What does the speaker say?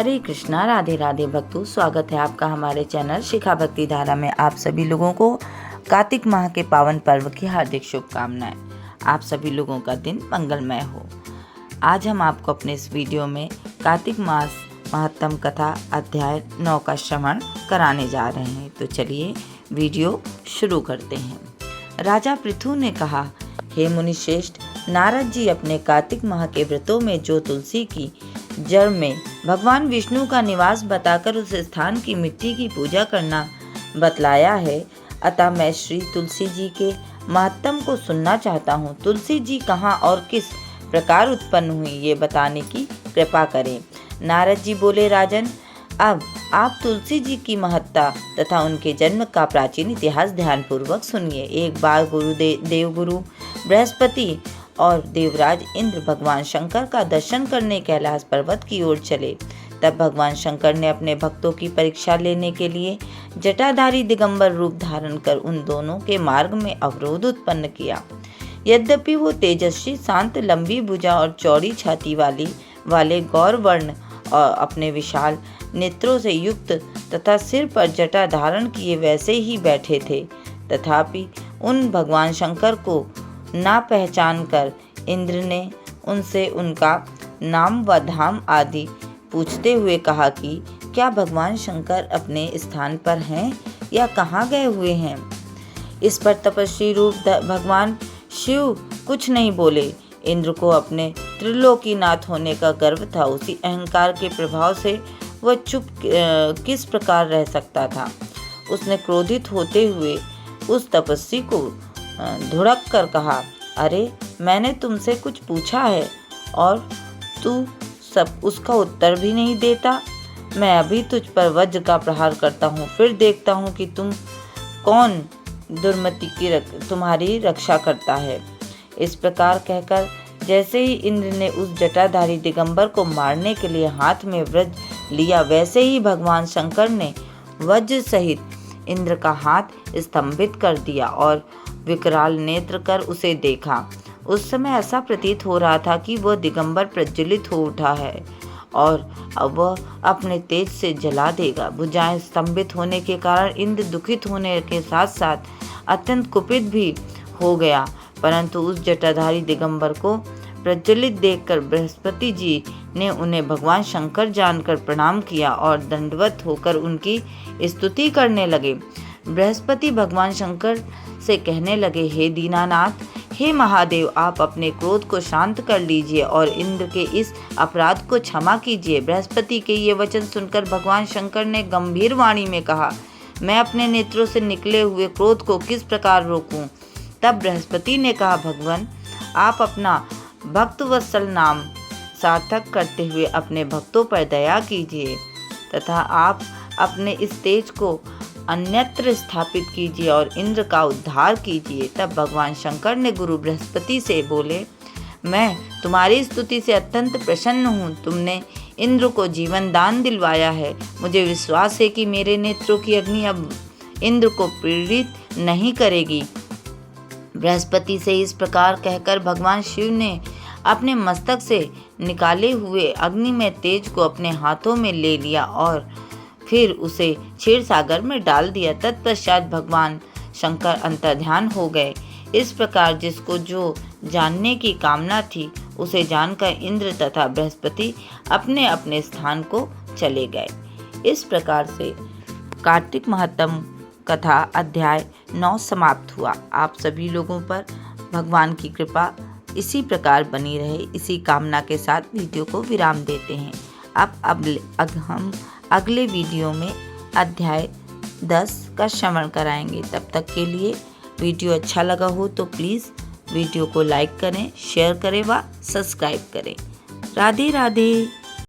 हरे कृष्णा, राधे राधे भक्तों, स्वागत है आपका हमारे चैनल शिखा भक्ति धारा में। आप सभी लोगों को कार्तिक माह के पावन पर्व की हार्दिक शुभकामनाएं। आप सभी लोगों का दिन मंगलमय हो। आज हम आपको अपने इस वीडियो में कार्तिक मास महत्तम कथा अध्याय 9 का श्रवण कराने जा रहे हैं। तो चलिए वीडियो शुरू करते हैं। राजा पृथु ने कहा, हे मुनिश्रेष्ठ, नारद जी अपने कार्तिक माह के व्रतों में जो तुलसी की जड़ में भगवान विष्णु का निवास बताकर उस स्थान की मिट्टी की पूजा करना बतलाया है, अतः मैं श्री तुलसी जी के महत्तम को सुनना चाहता हूँ। तुलसी जी कहाँ और किस प्रकार उत्पन्न हुई, ये बताने की कृपा करें। नारद जी बोले, राजन, अब आप तुलसी जी की महत्ता तथा उनके जन्म का प्राचीन इतिहास ध्यानपूर्वक सुनिए। एक बार देवगुरु बृहस्पति और देवराज इंद्र भगवान शंकर का दर्शन करने कैलाश पर्वत की ओर चले। तब भगवान शंकर ने अपने भक्तों की परीक्षा लेने के लिए जटाधारी दिगंबर रूप धारण कर उन दोनों के मार्ग में अवरोध उत्पन्न किया। यद्यपि वो तेजस्वी, शांत, लंबी भुजा और चौड़ी छाती वाले गौर वर्ण और अपने विशाल नेत्रों से युक्त तथा सिर पर जटा धारण किए वैसे ही बैठे थे, तथापि उन भगवान शंकर को ना पहचान कर इंद्र ने उनसे उनका नाम व धाम आदि पूछते हुए कहा कि क्या भगवान शंकर अपने स्थान पर हैं या कहाँ गए हुए हैं। इस पर तपस्वी रूप भगवान शिव कुछ नहीं बोले। इंद्र को अपने त्रिलोकीनाथ होने का गर्व था। उसी अहंकार के प्रभाव से वह चुप किस प्रकार रह सकता था। उसने क्रोधित होते हुए उस तपस्वी को धुड़क कर कहा, अरे, मैंने तुमसे कुछ पूछा है और तू सब उसका उत्तर भी नहीं देता। मैं अभी तुझ पर वज्र का प्रहार करता हूँ, फिर देखता हूँ कि तुम कौन दुर्मति की तुम्हारी रक्षा करता है। इस प्रकार कहकर जैसे ही इंद्र ने उस जटाधारी दिगंबर को मारने के लिए हाथ में वज्र लिया, वैसे ही भगवान शंकर ने वज्र सहित इंद्र का हाथ स्तंभित कर दिया और विकराल नेत्र कर उसे देखा। उस समय ऐसा प्रतीत हो रहा था कि वह दिगंबर प्रज्वलित हो उठा है और अब वह अपने तेज से जला देगा। भुजाएं स्तंभित होने के कारण इंद्र दुखित होने के साथ साथ अत्यंत कुपित भी हो गया, परंतु उस जटाधारी दिगंबर को प्रज्वलित देखकर बृहस्पति जी ने उन्हें भगवान शंकर जानकर प्रणाम किया और दंडवत होकर उनकी स्तुति करने लगे। बृहस्पति भगवान शंकर से कहने लगे, हे दीनानाथ, हे महादेव, आप अपने क्रोध को शांत कर लीजिए और इंद्र के इस अपराध को क्षमा कीजिए। बृहस्पति के ये वचन सुनकर भगवान शंकर ने गंभीर वाणी में कहा, मैं अपने नेत्रों से निकले हुए क्रोध को किस प्रकार रोकूं। तब बृहस्पति ने कहा, भगवान, आप अपना भक्तवत्सल नाम सार्थक करते हुए अपने भक्तों पर दया कीजिए तथा आप अपने इस तेज को अन्यत्र स्थापित कीजिए और इंद्र का उद्धार कीजिए। तब भगवान शंकर ने गुरु बृहस्पति से बोले, मैं तुम्हारी स्तुति से अत्यंत प्रसन्न हूँ। तुमने इंद्र को जीवन दान दिलवाया है। मुझे विश्वास है कि मेरे नेत्रों की अग्नि अब इंद्र को पीड़ित नहीं करेगी। बृहस्पति से इस प्रकार कहकर भगवान शिव ने अपने मस्तक से निकाले हुए अग्नि में तेज को अपने हाथों में ले लिया और फिर उसे क्षीर सागर में डाल दिया। तत्पश्चात भगवान शंकर अंतर्ध्यान हो गए। इस प्रकार जिसको जो जानने की कामना थी उसे जानकर इंद्र तथा बृहस्पति अपने अपने स्थान को चले गए। इस प्रकार से कार्तिक महत्तम कथा अध्याय 9 समाप्त हुआ। आप सभी लोगों पर भगवान की कृपा इसी प्रकार बनी रहे, इसी कामना के साथ वीडियो को विराम देते हैं। अब हम अगले वीडियो में अध्याय 10 का श्रवण कराएंगे। तब तक के लिए वीडियो अच्छा लगा हो तो प्लीज़ वीडियो को लाइक करें, शेयर करें व सब्सक्राइब करें। राधे राधे।